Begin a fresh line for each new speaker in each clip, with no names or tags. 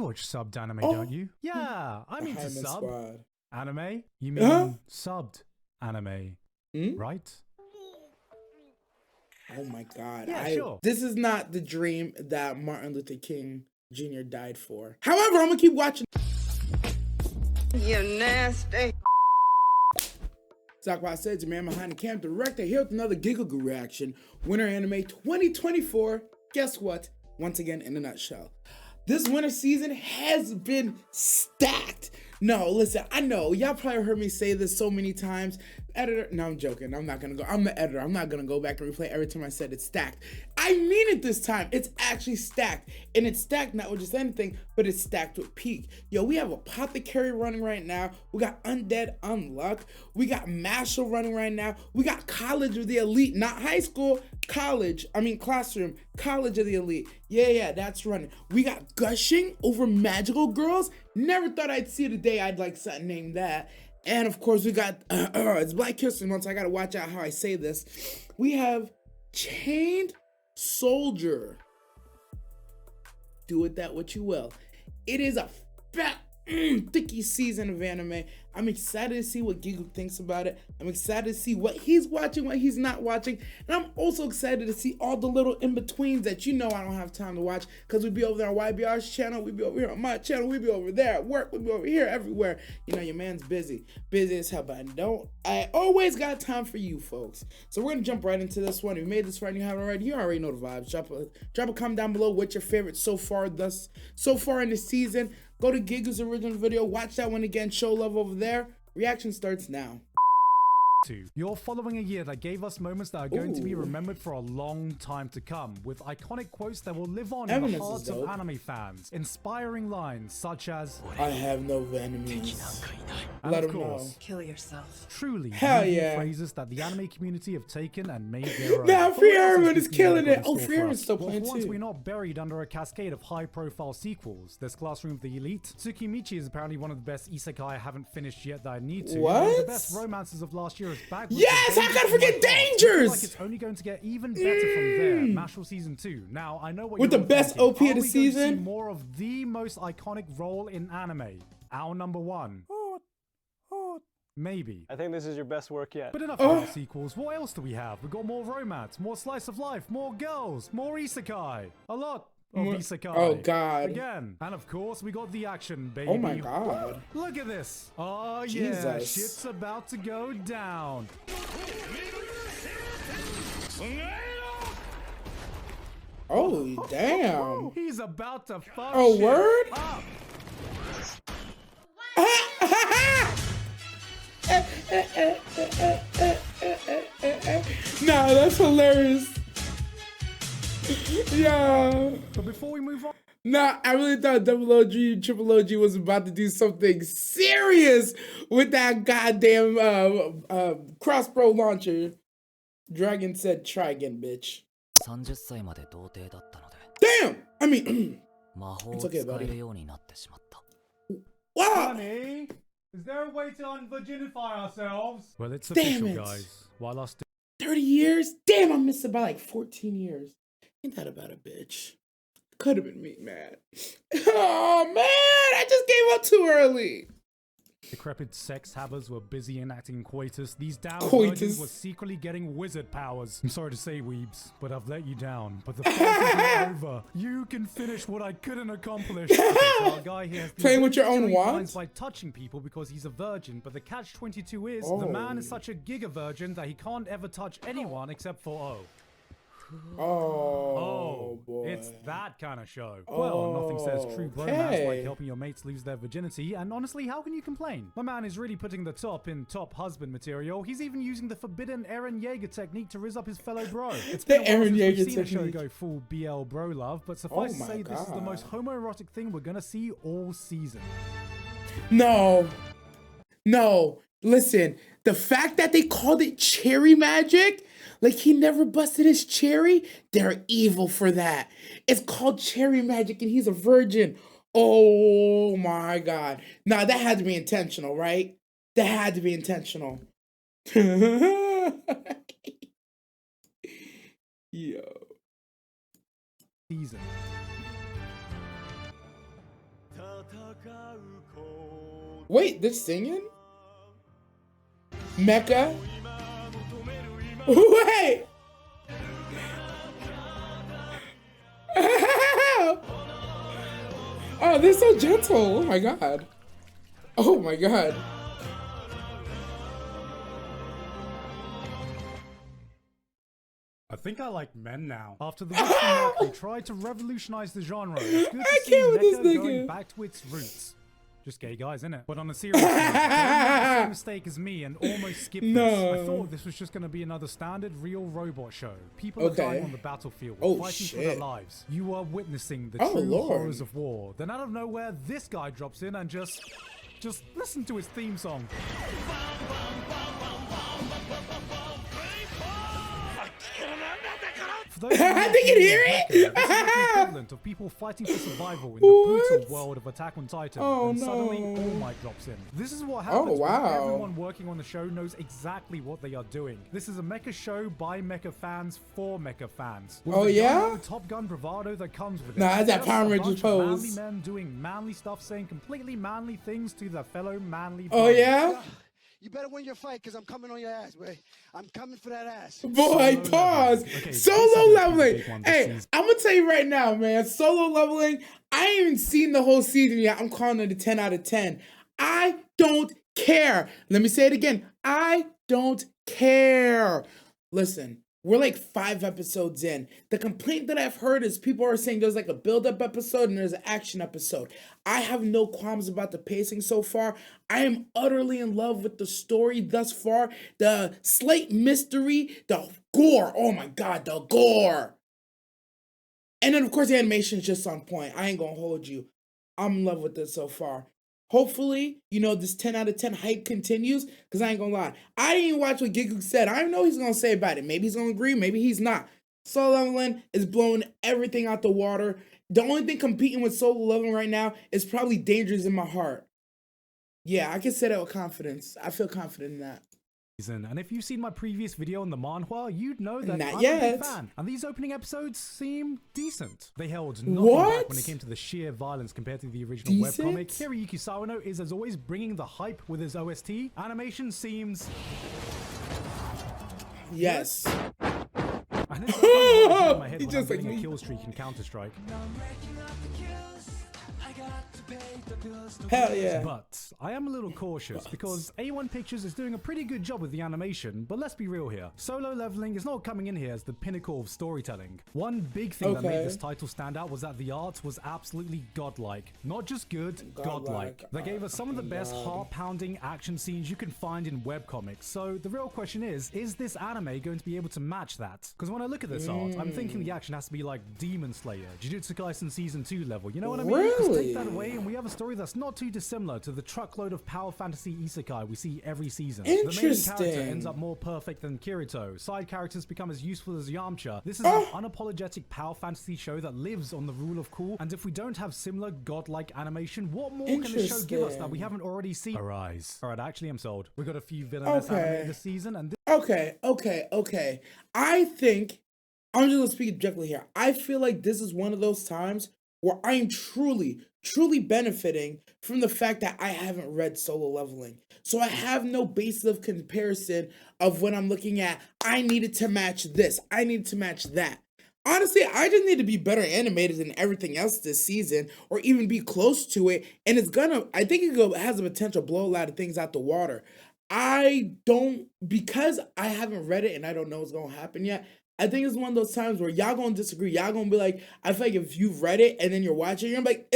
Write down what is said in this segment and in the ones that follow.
watch subbed anime, don't you? Yeah, I'm into
Hyman
sub.
Squad.
Anime? You mean subbed anime, right?
Oh my god.
Yeah, sure.
This is not the dream that Martin Luther King Jr. died for. However, I'm gonna keep watching.
You nasty.
Talk about said, man behind the camera director here with another Gigguk reaction. Winter Anime 2024. Guess what? Once again, in a nutshell. This winter season has been stacked. No, listen, I know y'all probably heard me say this so many times. Editor, no, I'm joking. I'm not gonna go. I'm the editor. I'm not gonna go back and replay every time I said it's stacked. I mean it this time. It's actually stacked. And it's stacked not with just anything, but it's stacked with peak. Yo, we have Apothecary running right now. We got Undead Unluck. We got Mashal running right now. We got College of the Elite, not high school, college. I mean classroom, College of the Elite. Yeah, that's running. We got Gushing over Magical Girls. Never thought I'd see the day I'd like something named that. And of course we got, it's Black History Month, so I gotta watch out how I say this. We have Chained Soldier. Do with that what you will. It is a fat, thicky season of anime. I'm excited to see what Gigguk thinks about it. I'm excited to see what he's watching, what he's not watching. And I'm also excited to see all the little in-betweens that you know I don't have time to watch, because we'd be over there on YBR's channel, we'd be over here on my channel, we'd be over there at work, we'd be over here everywhere. You know, your man's busy as hell, but I always got time for you folks. So we're gonna jump right into this one. If you made this far and you haven't already, you already know the vibes. Drop a comment down below what's your favorite so far in the season. Go to Gigguk's original video, watch that one again, show love over there. Reaction starts now.
You're following a year that gave us moments that are going to be remembered for a long time to come, with iconic quotes that will live on in the hearts of anime fans. Inspiring lines such as,
I have no enemies.
and
Let
of
them
course,
know.
Kill yourself.
truly
Hell
beautiful
yeah.
phrases that the anime community have taken and made their own.
Now, Free Herman is
Disney
killing
got
it.
in
Oh,
store
Free
for
Herman's
us.
still
Well,
playing
for once,
too.
we're not buried under a cascade of high-profile sequels. There's Classroom of the Elite. Tsukimichi is apparently one of the best isekai I haven't finished yet that I need to.
What?
One of the best romances of last year is back. With
Yes,
the
I gotta
Dangers
forget
of My Heart.
Dangers!
Like it's only going to get even better from there. Mashal Season 2. Now, I know what
With
you're
the best
thinking.
OP of the
Are we going to
season?
see more of the most iconic role in anime? Our number one. Maybe.
I think this is your best work yet.
But enough about sequels. What else do we have? We've got more romance, more slice of life, more girls, more isekai. A lot of isekai.
Oh, God.
Again. And of course, we got the action, baby.
Oh my God.
Look at this. Oh, yeah.
Jesus.
Shit's about to go down.
Holy damn.
He's about to fuck
Oh,
shit
word?
up.
Nah, that's hilarious. Yeah.
But before we move on,
Nah, I really thought Double OG, Triple OG was about to do something serious with that goddamn crossbow launcher. Dragon said, try again, bitch.
30歳まで童貞だったので
Damn! I mean,
魔法を使えるようになってしまった
wow!
Honey, is there a way to unvirginify ourselves? Well, it's
Damn
official,
it.
guys. While us
30 years? Damn, I missed it by like 14 years. Ain't that about a bitch? Could have been me, man. Oh, man! I just gave up too early.
decrepit sex havers were busy enacting coitus, these damn
Coitus.
virgins were secretly getting wizard powers. I'm sorry to say, weebs, but I've let you down. But the fight is not over. You can finish what I couldn't accomplish. Okay, so our guy here has the
Playing with your
ability to
own
read
wands?
minds by touching people because he's a virgin, but the catch-22 is the man is such a giga-virgin that he can't ever touch anyone except for
Oh, boy.
It's that kind of show. Well, nothing says true bromance like helping your mates lose their virginity, and honestly, how can you complain? My man is really putting the top in top husband material. He's even using the forbidden Eren Yeager technique to rizz up his fellow bro. It's been
The
a while
Eren
since we've
Yeager
seen a show
technique.
go full BL bro love, but suffice to
my
say, this is the most homoerotic thing we're gonna see all season.
No. No. Listen, the fact that they called it cherry magic, like he never busted his cherry, they're evil for that. It's called cherry magic and he's a virgin. Oh my God. Nah, that had to be intentional, right? That had to be intentional. Yo.
Season.
Wait, they're singing? Mecha? Wait! Oh, they're so gentle. Oh my god. Oh my god.
I think I like men now. After the Western arc, they tried to revolutionize the genre. It's good to
I
see
can't with this
Mecha
nigga.
going back to its roots. Just gay guys, innit? But on a serious note, don't make the same mistake as me and almost skip this. I thought this was just going to be another standard real robot show. People are dying on the battlefield, fighting for their lives. You are witnessing the true horrors of war. Then out of nowhere, this guy drops in and just listen to his theme song. For those
They can hear it.
This is like the equivalent of people fighting for survival in the brutal world of Attack on Titan. And suddenly, All Might drops in. This is what happens when everyone working on the show knows exactly what they are doing. This is a mecha show by mecha fans for mecha fans. With the Top Gun bravado that comes with it.
Nah, that's that Power Rangers pose.
Manly men doing manly stuff, saying completely manly things to their fellow manly.
Oh yeah.
You better win your fight, because I'm coming on your ass, boy. I'm coming for that ass.
Boy, pause. Solo leveling. Hey, I'm going to tell you right now, man. Solo leveling, I ain't even seen the whole season yet. I'm calling it a 10 out of 10. I don't care. Let me say it again. I don't care. Listen. We're like 5 episodes in. The complaint that I've heard is people are saying there's like a build-up episode and there's an action episode. I have no qualms about the pacing so far. I am utterly in love with the story thus far. The slight mystery, the gore. Oh my god, the gore. And then of course the animation is just on point. I ain't gonna hold you. I'm in love with this so far. Hopefully, you know, this 10 out of 10 hype continues, because I ain't gonna lie. I didn't even watch what Gigguk said. I don't know what he's gonna say about it. Maybe he's gonna agree, maybe he's not. Solo leveling is blowing everything out the water. The only thing competing with solo leveling right now is probably Dangerous in My Heart. Yeah, I can say that with confidence. I feel confident in that.
And if you've seen my previous video on the manhwa, you'd know that I'm a big fan. And these opening episodes seem decent. They held nothing back when it came to the sheer violence compared to the original webcomic. Hiroyuki Sawano is, as always, bringing the hype with his OST. Animation seems...
Yes.
And it's in my head when I'm getting a kill streak in Counter-Strike.
Hell yeah.
But I am a little cautious because A1 Pictures is doing a pretty good job with the animation, but let's be real here. Solo leveling is not coming in here as the pinnacle of storytelling. One big thing that made this title stand out was that the art was absolutely godlike. Not just good, godlike. They gave us some of the best heart-pounding action scenes you can find in webcomics. So the real question is this anime going to be able to match that? Because when I look at this art, I'm thinking the action has to be like Demon Slayer, Jujutsu Kaisen Season 2 level. You know what I mean?
Really?
Take that away and we have a story that's not too dissimilar to the truckload of power fantasy isekai we see every season. The main character ends up more perfect than Kirito. Side characters become as useful as Yamcha. This is an unapologetic power fantasy show that lives on the rule of cool. And if we don't have similar godlike animation, what more can this show give us that we haven't already seen? Arise. Alright, actually I'm sold. We got a few villainous anime this season and
Okay. I think, I'm just gonna speak objectively here. I feel like this is one of those times where I'm truly benefiting from the fact that I haven't read Solo Leveling. So I have no basis of comparison of when I'm looking at, I needed to match this, I needed to match that. Honestly, I just need to be better animated than everything else this season, or even be close to it, and I think it has the potential to blow a lot of things out the water. Because I haven't read it and I don't know what's gonna happen yet, I think it's one of those times where y'all gonna disagree. Y'all gonna be like, I feel like if you've read it and then you're watching, you're gonna be like,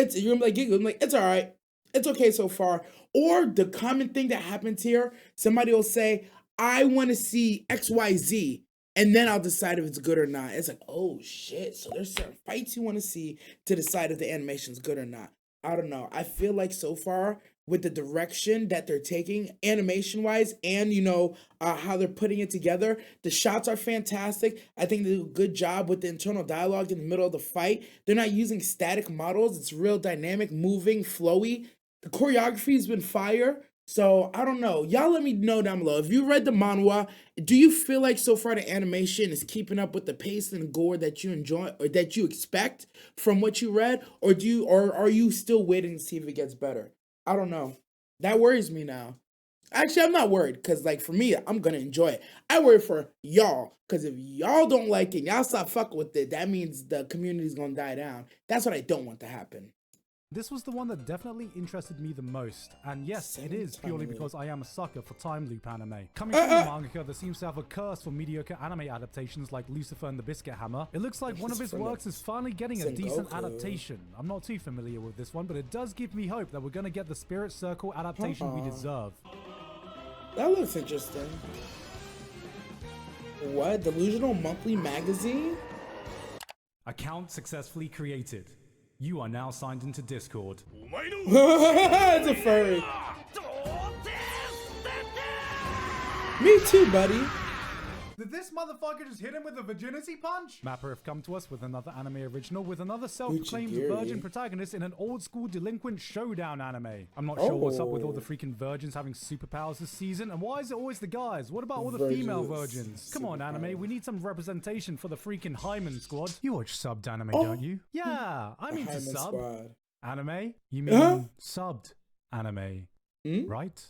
Gigguk. I'm like, it's all right. It's okay so far. Or the common thing that happens here, somebody will say, I want to see XYZ, and then I'll decide if it's good or not. It's like, oh shit. So there's certain fights you want to see to decide if the animation's good or not. I don't know. I feel like so far, with the direction that they're taking animation-wise and, you know, how they're putting it together, the shots are fantastic. I think they do a good job with the internal dialogue in the middle of the fight. They're not using static models. It's real dynamic, moving, flowy. The choreography has been fire. So I don't know. Y'all let me know down below. If you read the manhwa, do you feel like so far the animation is keeping up with the pace and gore that you enjoy or that you expect from what you read? Or are you still waiting to see if it gets better? I don't know. That worries me now. Actually, I'm not worried because, like, for me, I'm going to enjoy it. I worry for y'all because if y'all don't like it, y'all stop fucking with it, that means the community's going to die down. That's what I don't want to happen.
This was the one that definitely interested me the most, and yes, it is purely because I am a sucker for time loop anime. Coming from a mangaka that seems to have a curse for mediocre anime adaptations like Lucifer and the Biscuit Hammer, it looks like one of his works is finally getting a decent adaptation. I'm not too familiar with this one, but it does give me hope that we're gonna get the Spirit Circle adaptation we deserve.
That looks interesting. What? Delusional Monthly Magazine?
Account successfully created. You are now signed into Discord.
It's a furry. Me too, buddy.
Did this motherfucker just hit him with a virginity punch? Mapper have come to us with another anime original with another self-proclaimed virgin protagonist in an old-school delinquent showdown anime. I'm not sure what's up with all the freaking virgins having superpowers this season, and why is it always the guys? What about all the female virgins? Come on, anime, we need some representation for the freaking Hyman squad. You watch subbed anime, don't you? Yeah, I mean to sub. Anime? You mean subbed anime, right?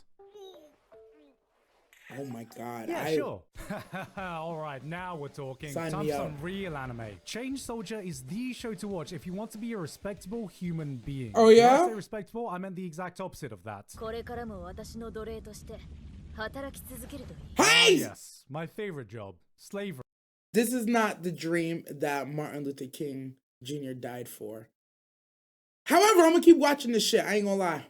Oh my god.
Yeah, sure. Alright, now we're talking. Time for some real anime. Change Soldier is the show to watch if you want to be a respectable human being.
Oh yeah?
When I say respectable, I meant the exact opposite of that.
Hey!
Yes, my favorite job. Slavery.
This is not the dream that Martin Luther King Jr. died for. However, I'm gonna keep watching this shit. I ain't gonna lie.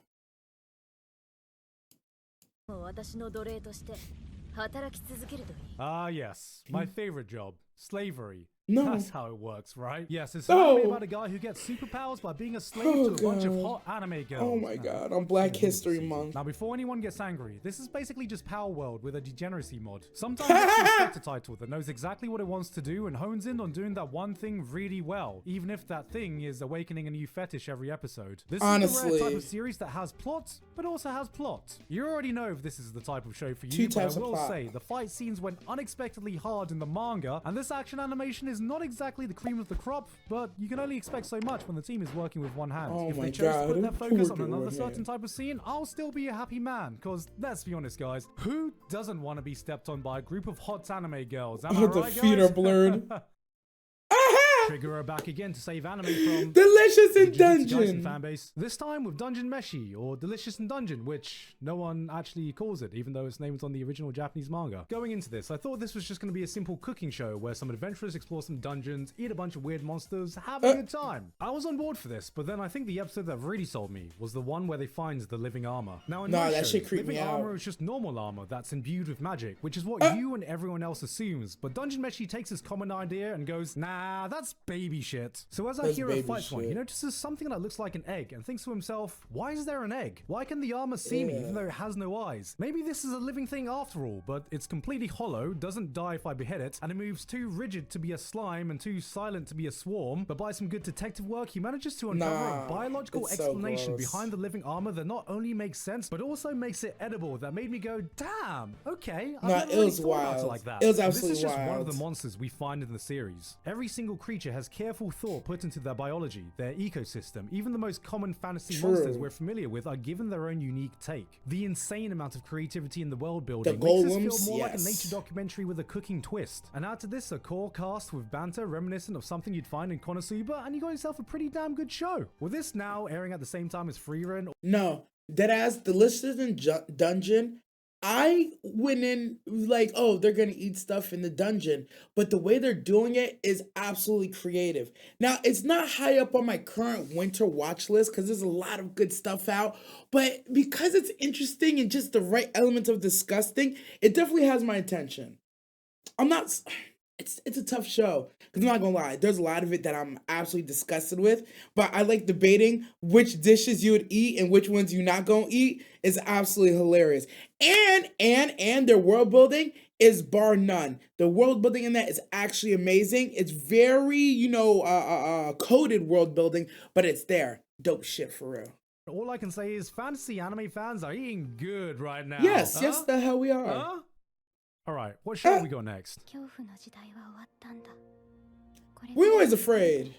Ah, yes. My favorite job. Slavery.
No.
That's how it works, right? Yes, it's about a guy who gets superpowers by being a slave to a bunch of hot anime girls.
Oh my god, on Black History Month.
Now, before anyone gets angry, this is basically just Power World with a degeneracy mod. Sometimes it's a respect a title that knows exactly what it wants to do and hones in on doing that one thing really well, even if that thing is awakening a new fetish every episode. This is the rare type of series that has plot, but also has plot. You already know if this is the type of show for you, but I will say, the fight scenes went unexpectedly hard in the manga, and this action animation is not exactly the cream of the crop, but you can only expect so much when the team is working with one hand. If they chose to put their focus on another certain type of scene, I'll still be a happy man, because let's be honest guys, who doesn't want to be stepped on by a group of hot anime girls? Am I right,
the feet are blurred.
Trigger her back again to save anime from
Delicious in Dungeon
fanbase. This time with Dungeon Meshi, or Delicious in Dungeon, which no one actually calls it, even though its name is on the original Japanese manga. Going into this, I thought this was just going to be a simple cooking show where some adventurers explore some dungeons, eat a bunch of weird monsters, have a good time. I was on board for this, but then I think the episode that really sold me was the one where they find the living armor. Now in
that shit creeped me out.
Living armor is just normal armor that's imbued with magic, which is what you and everyone else assumes. But Dungeon Meshi takes this common idea and goes, nah, that's baby shit. So as our hero fights one, he notices something that looks like an egg and thinks to himself, why is there an egg? Why can the armor see me even though it has no eyes? Maybe this is a living thing after all, but it's completely hollow, doesn't die if I behead it, and it moves too rigid to be a slime and too silent to be a swarm. But by some good detective work, he manages to uncover a biological explanation behind the living armor that not only makes sense, but also makes it edible. That made me go, damn, okay.
It was wild.
Like that.
It was absolutely
This is just
wild.
one of the monsters we find in the series. Every single creature has careful thought put into their biology, their ecosystem. Even the most common fantasy monsters we're familiar with are given their own unique take. The insane amount of creativity in the world building makes this feel more like a nature documentary with a cooking twist. And add to this a core cast with banter reminiscent of something you'd find in Konosuba, and you got yourself a pretty damn good show. With this now airing at the same time as Freerun.
No, deadass, Delicious in Dungeon. I went in like, oh, they're gonna eat stuff in the dungeon, but the way they're doing it is absolutely creative. Now, it's not high up on my current winter watch list because there's a lot of good stuff out, but because it's interesting and just the right elements of disgusting, it definitely has my attention. It's a tough show, because I'm not gonna lie, there's a lot of it that I'm absolutely disgusted with, but I like debating which dishes you would eat and which ones you're not gonna eat. Is absolutely hilarious. And their world building is bar none. The world building in that is actually amazing. It's very, coded world building, but it's there. Dope shit for real.
All I can say is fantasy anime fans are eating good right now.
Yes, yes, the hell we are.
Huh? All right, what show we got next?
We're always afraid.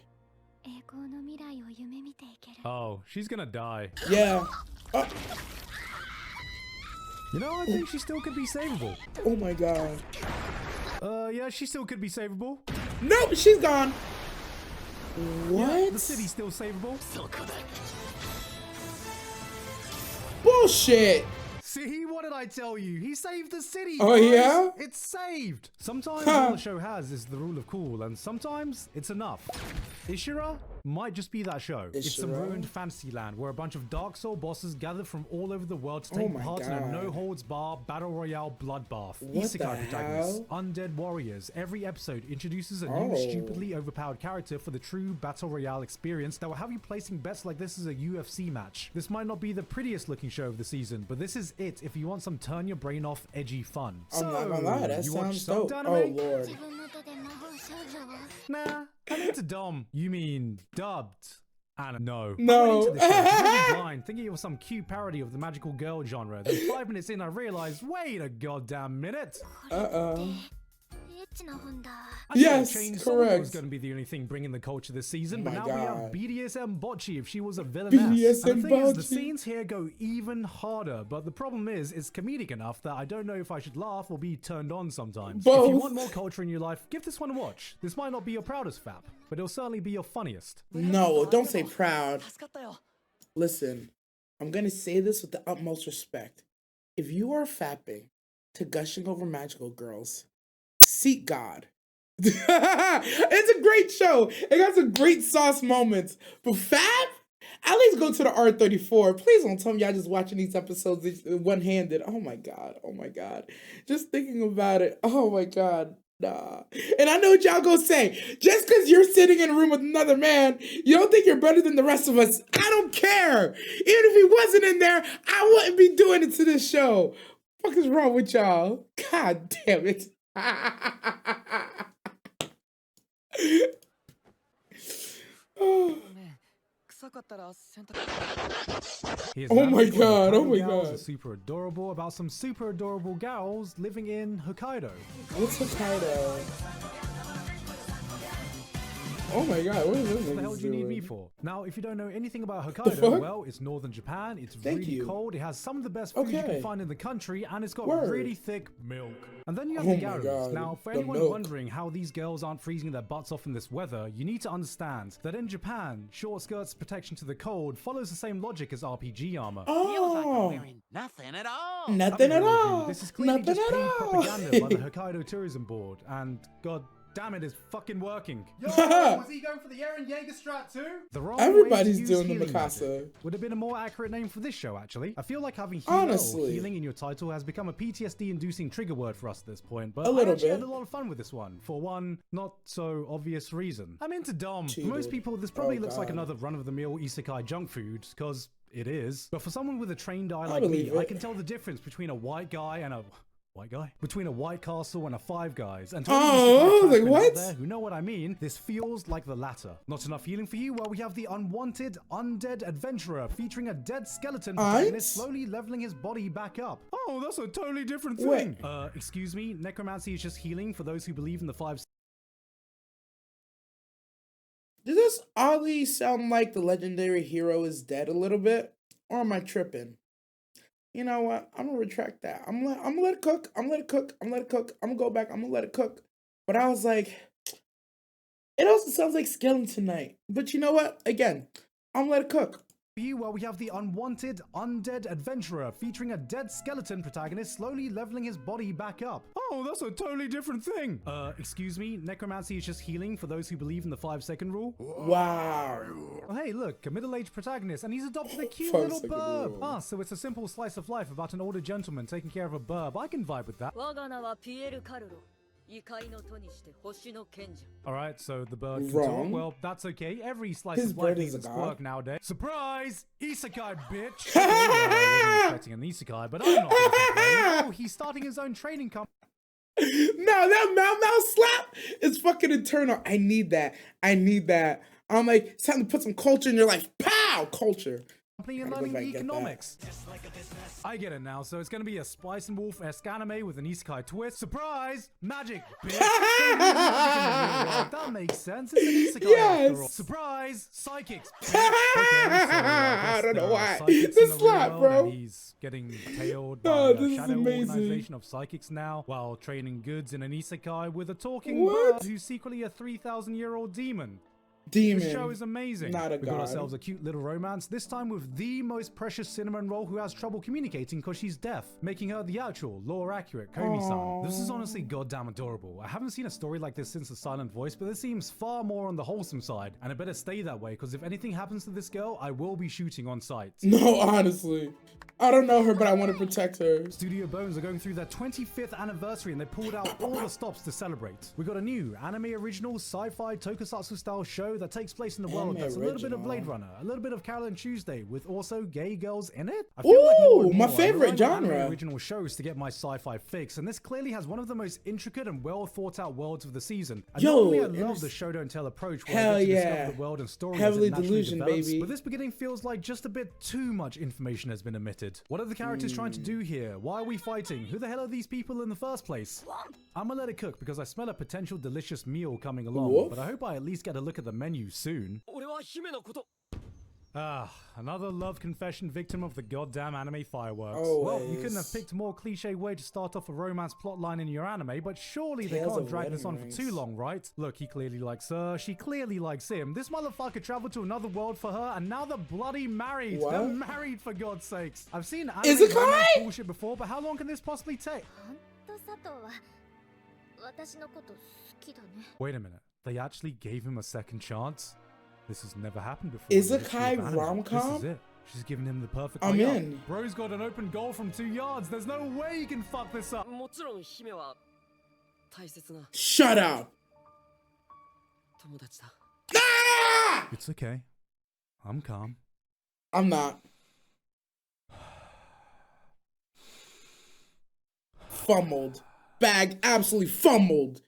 Oh, she's gonna die.
Yeah.
You know, I think she still could be savable.
Oh my god.
Yeah, she still could be savable.
Nope, she's gone. What?
Yeah, the city's still savable.
Bullshit.
See, what did I tell you? He saved the city.
Oh,
guys.
yeah?
It's saved. Sometimes all the show has is the rule of cool, and sometimes it's enough. EJIR might just be that show. It's a ruined fantasy land where a bunch of Dark Soul bosses gather from all over the world to take part in a no-holds-bar battle royale bloodbath. Isekai protagonists, undead warriors. Every episode introduces a new stupidly overpowered character for the true battle royale experience that will have you placing bets like this is a UFC match. This might not be the prettiest looking show of the season, but this is it if you want some turn your brain off edgy fun.
I'm not gonna lie, that sounds dope.
Anime?
Oh lord.
Nah, I'm into Dom. You mean dubbed? And no.
No.
I went into the show blind, thinking it was some cute parody of the magical girl genre. Then 5 minutes in, I realized, wait a goddamn minute.
Yes,
correct. Was
correct.
going to be the only thing bringing the culture this season,
Oh
but
my
now
God.
we have BDSM Bocce if she was a villainess. And the thing is, the scenes here go even harder, but the problem is, it's comedic enough that I don't know if I should laugh or be turned on sometimes.
Both.
If you want more culture in your life, give this one a watch. This might not be your proudest fap, but it'll certainly be your funniest.
No, don't say proud. Listen, I'm gonna say this with the utmost respect. If you are fapping to gushing over magical girls, seek God. It's a great show. It got some great sauce moments. But fap? At least go to the R34. Please don't tell me y'all just watching these episodes one-handed. Oh my God. Oh my God. Just thinking about it. Oh my God. Nah. And I know what y'all gonna say. Just because you're sitting in a room with another man, you don't think you're better than the rest of us. I don't care. Even if he wasn't in there, I wouldn't be doing it to this show. What the fuck is wrong with y'all? God damn it. Oh. Oh my God, oh my God.
Are super adorable about some super adorable gals living in Hokkaido.
What's Hokkaido? Oh my God, what is this?
What the hell do you need me for? Now, if you don't know anything about Hokkaido, well, it's northern Japan, it's really cold, it has some of the best food you can find in the country, and it's got really thick milk. And then you have the Garus. Now, for anyone wondering how these girls aren't freezing their butts off in this weather, you need to understand that in Japan, short skirts protection to the cold follows the same logic as RPG armor.
Oh!
Wearing nothing at all.
Nothing at all!
This is clearly
Nothing
just
at
paid
all!
propaganda by the Hokkaido Tourism Board, and God damn it, it's fucking working. Yo, was he going for the Eren Yeager strat too? The wrong
Everybody's
way to
doing
use
the
healing
Mikasa.
magic. Would have been a more accurate name for this show, actually. I feel like having healing in your title has become a PTSD-inducing trigger word for us at this point, but I actually had a lot of fun with this one, for one not so obvious reason. I'm into Dom. For most people, this probably looks like another run-of-the-mill isekai junk food, because it is. But for someone with a trained eye like me, I can tell the difference between a white guy and a... White guy? Between a White Castle and a Five Guys. And
like what?
There who know what I mean, this feels like the latter. Not enough healing for you? Well, we have the unwanted undead adventurer featuring a dead skeleton protagonist slowly leveling his body back up. Oh, that's a totally different thing. Excuse me, necromancy is just healing for those who believe in the 5.
Does this oddly sound like the legendary hero is dead a little bit? Or am I tripping? You know what? I'm gonna retract that. I'm gonna let it cook. I'm gonna let it cook. I'm gonna let it cook. I'm gonna go back. I'm gonna let it cook. But I was like, it also sounds like Skeleton Knight. But you know what? Again, I'm gonna let it cook.
Well, we have the unwanted undead adventurer featuring a dead skeleton protagonist slowly leveling his body back up. Oh, that's a totally different thing. Excuse me, necromancy is just healing for those who believe in the 5-second rule.
Wow.
Oh, hey, look, a middle-aged protagonist, and he's adopted a cute little burb. Ah, so it's a simple slice of life about an older gentleman taking care of a burb. I can vibe with that. Alright, so the bird can talk. Well, that's okay. Every slice of life needs its quirk nowadays. Surprise! Isekai, bitch! I wasn't expecting an isekai, but I'm not gonna complain. Oh, he's starting his own training company.
No, that mouth slap is fucking eternal. I need that. I need that. I'm like, it's time to put some culture in your life. Pow! Culture.
company and learning the economics. I get it now, so it's gonna be a Spice and Wolf-esque anime with an isekai twist. Surprise! Magic, bitch! That makes sense, it's an isekai after all. Surprise! Psychics, bitch!
I don't know why. This slap, bro.
He's getting tailed by a shadow organization of psychics now, while trading goods in an isekai with a talking bird who's secretly a 3,000-year-old demon. This show is amazing.
Not a
we got ourselves a cute little romance, this time with the most precious cinnamon roll who has trouble communicating because she's deaf, making her the actual, lore-accurate Komi-san. This is honestly goddamn adorable. I haven't seen a story like this since The Silent Voice, but this seems far more on the wholesome side, and it better stay that way because if anything happens to this girl, I will be shooting on sight.
No, honestly. I don't know her, but I want to protect her.
Studio Bones are going through their 25th anniversary and they pulled out all the stops to celebrate. We got a new anime original sci-fi tokusatsu style show that takes place in the world that's a little bit of Blade Runner, a little bit of Carol and Tuesday with also gay girls in it. I feel like more and more,
my favorite genre.
Anime original shows to get my sci-fi fix, and this clearly has one of the most intricate and well thought out worlds of the season. And not only I love the show don't tell approach where I get to discover the world and story
heavily
as it
delusion,
develops,
baby.
but this beginning feels like just a bit too much information has been omitted. What are the characters trying to do here? Why are we fighting? Who the hell are these people in the first place? I'm gonna let it cook because I smell a potential delicious meal coming along, but I hope I at least get a look at the menu soon. Another love confession victim of the goddamn anime fireworks. Well, you couldn't have picked a more cliche way to start off a romance plotline in your anime, but surely they can't drag this on for too long, right? Look, he clearly likes her, she clearly likes him. This motherfucker traveled to another world for her, and now they're bloody married. They're married, for God's sakes. I've seen anime romance bullshit before, but how long can this possibly take? Wait a minute, they actually gave him a second chance? This has never happened before.
Isekai rom-com?
This is it. She's giving him the perfect
I'm in.
Bro's got an open goal from 2 yards. There's no way he can fuck this up.
Shut up. Ah!
It's okay. I'm calm.
I'm not. Fumbled. Bag absolutely fumbled.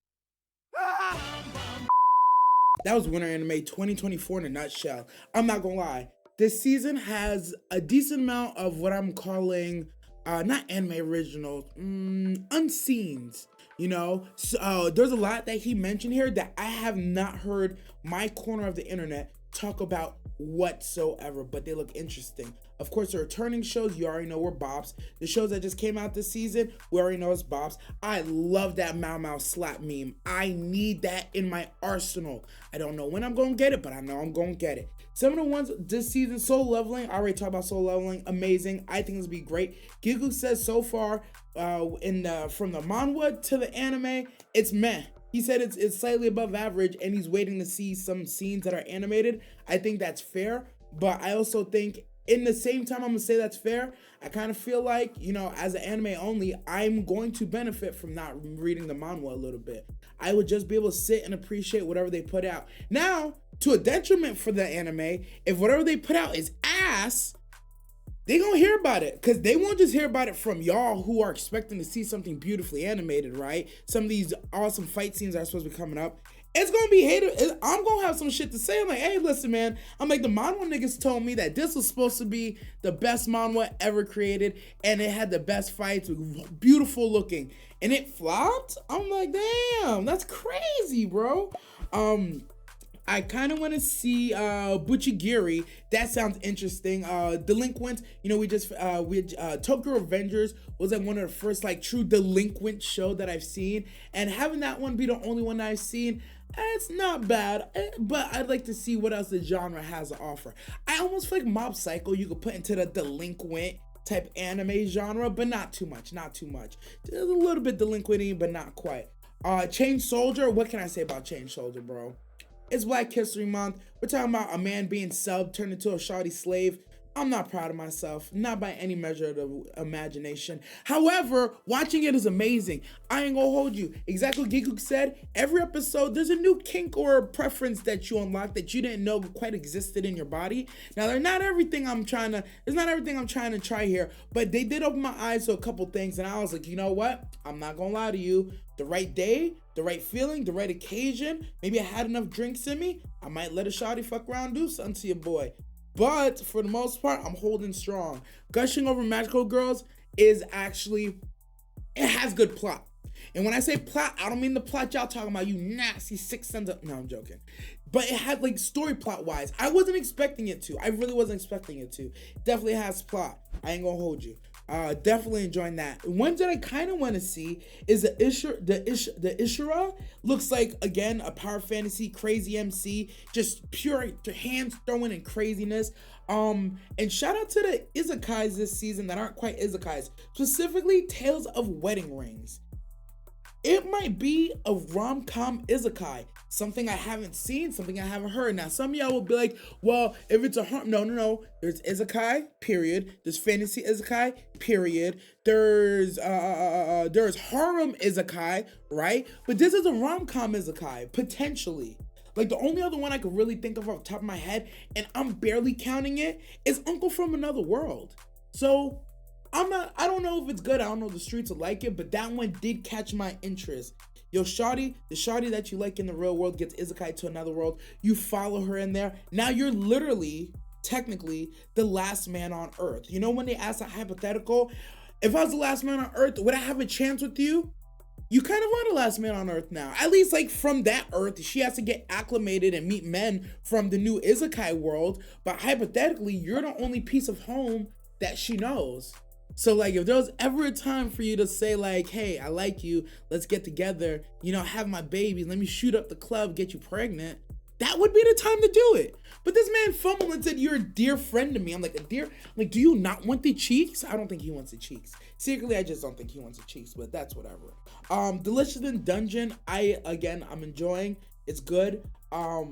That was Winter Anime 2024 in a nutshell. I'm not gonna lie. This season has a decent amount of what I'm calling, not anime originals, unseens. You know, so there's a lot that he mentioned here that I have not heard my corner of the internet talk about whatsoever, but they look interesting. Of course, the returning shows, you already know, were bops. The shows that just came out this season, we already know it's bops. I love that Mau Mau slap meme. I need that in my arsenal. I don't know when I'm going to get it, but I know I'm going to get it. Some of the ones this season, Soul Leveling, I already talked about Soul Leveling, amazing. I think this will be great. Gigguk says so far, from the manhwa to the anime, it's meh. He said it's slightly above average and he's waiting to see some scenes that are animated. I think that's fair, but I also think in the same time I'm gonna say that's fair, I kind of feel like, you know, as an anime only, I'm going to benefit from not reading the manhwa a little bit. I would just be able to sit and appreciate whatever they put out. Now, to a detriment for the anime, if whatever they put out is ass, they gonna hear about it, because they won't just hear about it from y'all who are expecting to see something beautifully animated, right? Some of these awesome fight scenes that are supposed to be coming up. It's gonna be hated. I'm gonna have some shit to say. I'm like, hey, listen, man. I'm like, the manhwa niggas told me that this was supposed to be the best manhwa ever created, and it had the best fights, beautiful looking, and it flopped. I'm like, damn, that's crazy, bro. I kind of want to see Buchigiri. That sounds interesting. Delinquent, you know, Tokyo Revengers was like one of the first like true delinquent show that I've seen, and having that one be the only one that I've seen, it's not bad, but I'd like to see what else the genre has to offer. I almost feel like Mob Psycho you could put into the delinquent type anime genre, but not too much, not too much. Just a little bit delinquent-y, but not quite. Chain Soldier, what can I say about Chain Soldier, bro? It's Black History Month. We're talking about a man being subbed, turned into a shoddy slave. I'm not proud of myself, not by any measure of the imagination. However, watching it is amazing. I ain't gonna hold you. Exactly what Gigguk said. Every episode, there's a new kink or a preference that you unlock that you didn't know quite existed in your body. Now, there's not everything I'm trying to try here, but they did open my eyes to a couple things, and I was like, you know what? I'm not gonna lie to you. The right day, the right feeling, the right occasion. Maybe I had enough drinks in me. I might let a shawty fuck around and do something to your boy. But for the most part, I'm holding strong. Gushing over magical girls is actually, it has good plot. And when I say plot, I don't mean the plot y'all talking about, you nasty Sixth Sense. No, I'm joking. But it had like story plot wise. I wasn't expecting it to. I really wasn't expecting it to. Definitely has plot. I ain't gonna hold you. Definitely enjoying that. Ones that I kind of want to see is the EJIR. Looks like, again, a power fantasy, crazy MC, just pure hands throwing and craziness. And shout out to the isekais this season that aren't quite isekais, specifically Tales of Wedding Rings. It might be a rom-com isekai, something I haven't seen, something I haven't heard. Now, some of y'all will be like, well, if it's a no. There's isekai, period. There's fantasy isekai, period. There's harem isekai, right? But this is a rom-com isekai, potentially. Like, the only other one I could really think of off the top of my head, and I'm barely counting it, is Uncle from Another World. So, I don't know if it's good. I don't know if the streets will like it, but that one did catch my interest. Yo, shawty, the shawty that you like in the real world gets isekai to another world. You follow her in there. Now you're literally, technically, the last man on Earth. You know when they ask a hypothetical, if I was the last man on Earth, would I have a chance with you? You kind of are the last man on Earth now. At least like from that Earth, she has to get acclimated and meet men from the new isekai world. But hypothetically, you're the only piece of home that she knows. So like if there was ever a time for you to say like, hey, I like you, let's get together, you know, have my baby, let me shoot up the club, get you pregnant, that would be the time to do it. But this man fumbled and said, you're a dear friend to me. I'm like, do you not want the cheeks? I don't think he wants the cheeks. Secretly, I just don't think he wants the cheeks, but that's whatever. Delicious in Dungeon, I'm enjoying. It's good. But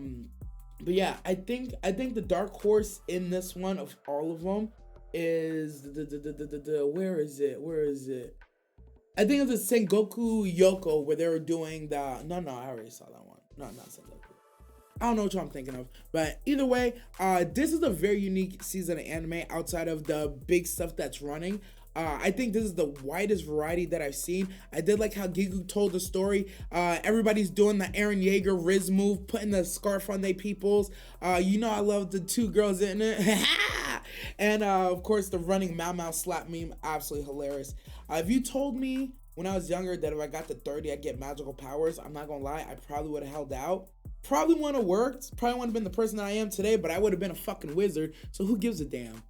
yeah, I think the dark horse in this one of all of them is where is it? I think it's the Sengoku Yoko where they were doing the no, I already saw that one. No, not Sengoku. I don't know what I'm thinking of, but either way, this is a very unique season of anime outside of the big stuff that's running. I think this is the widest variety that I've seen. I did like how Gigguk told the story. Everybody's doing the Eren Yeager Riz move, putting the scarf on their peoples. You know I love the two girls in it. And of course the running Mau slap meme, absolutely hilarious. If you told me when I was younger that if I got to 30 I'd get magical powers, I'm not gonna lie, I probably would have held out. Probably wouldn't have worked, probably wouldn't have been the person that I am today, but I would have been a fucking wizard, so who gives a damn?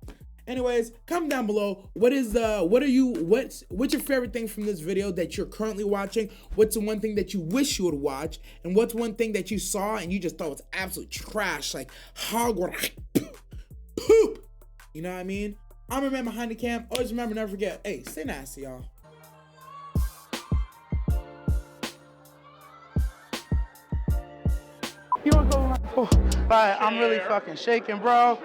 Anyways, comment down below, what's your favorite thing from this video that you're currently watching? What's the one thing that you wish you would watch? And what's one thing that you saw and you just thought was absolute trash, like Hogwarts poop? You know what I mean? I'm a man behind the cam. Always remember, never forget, hey, stay nasty, y'all. You wanna go around? Oh, I'm really fucking shaking, bro.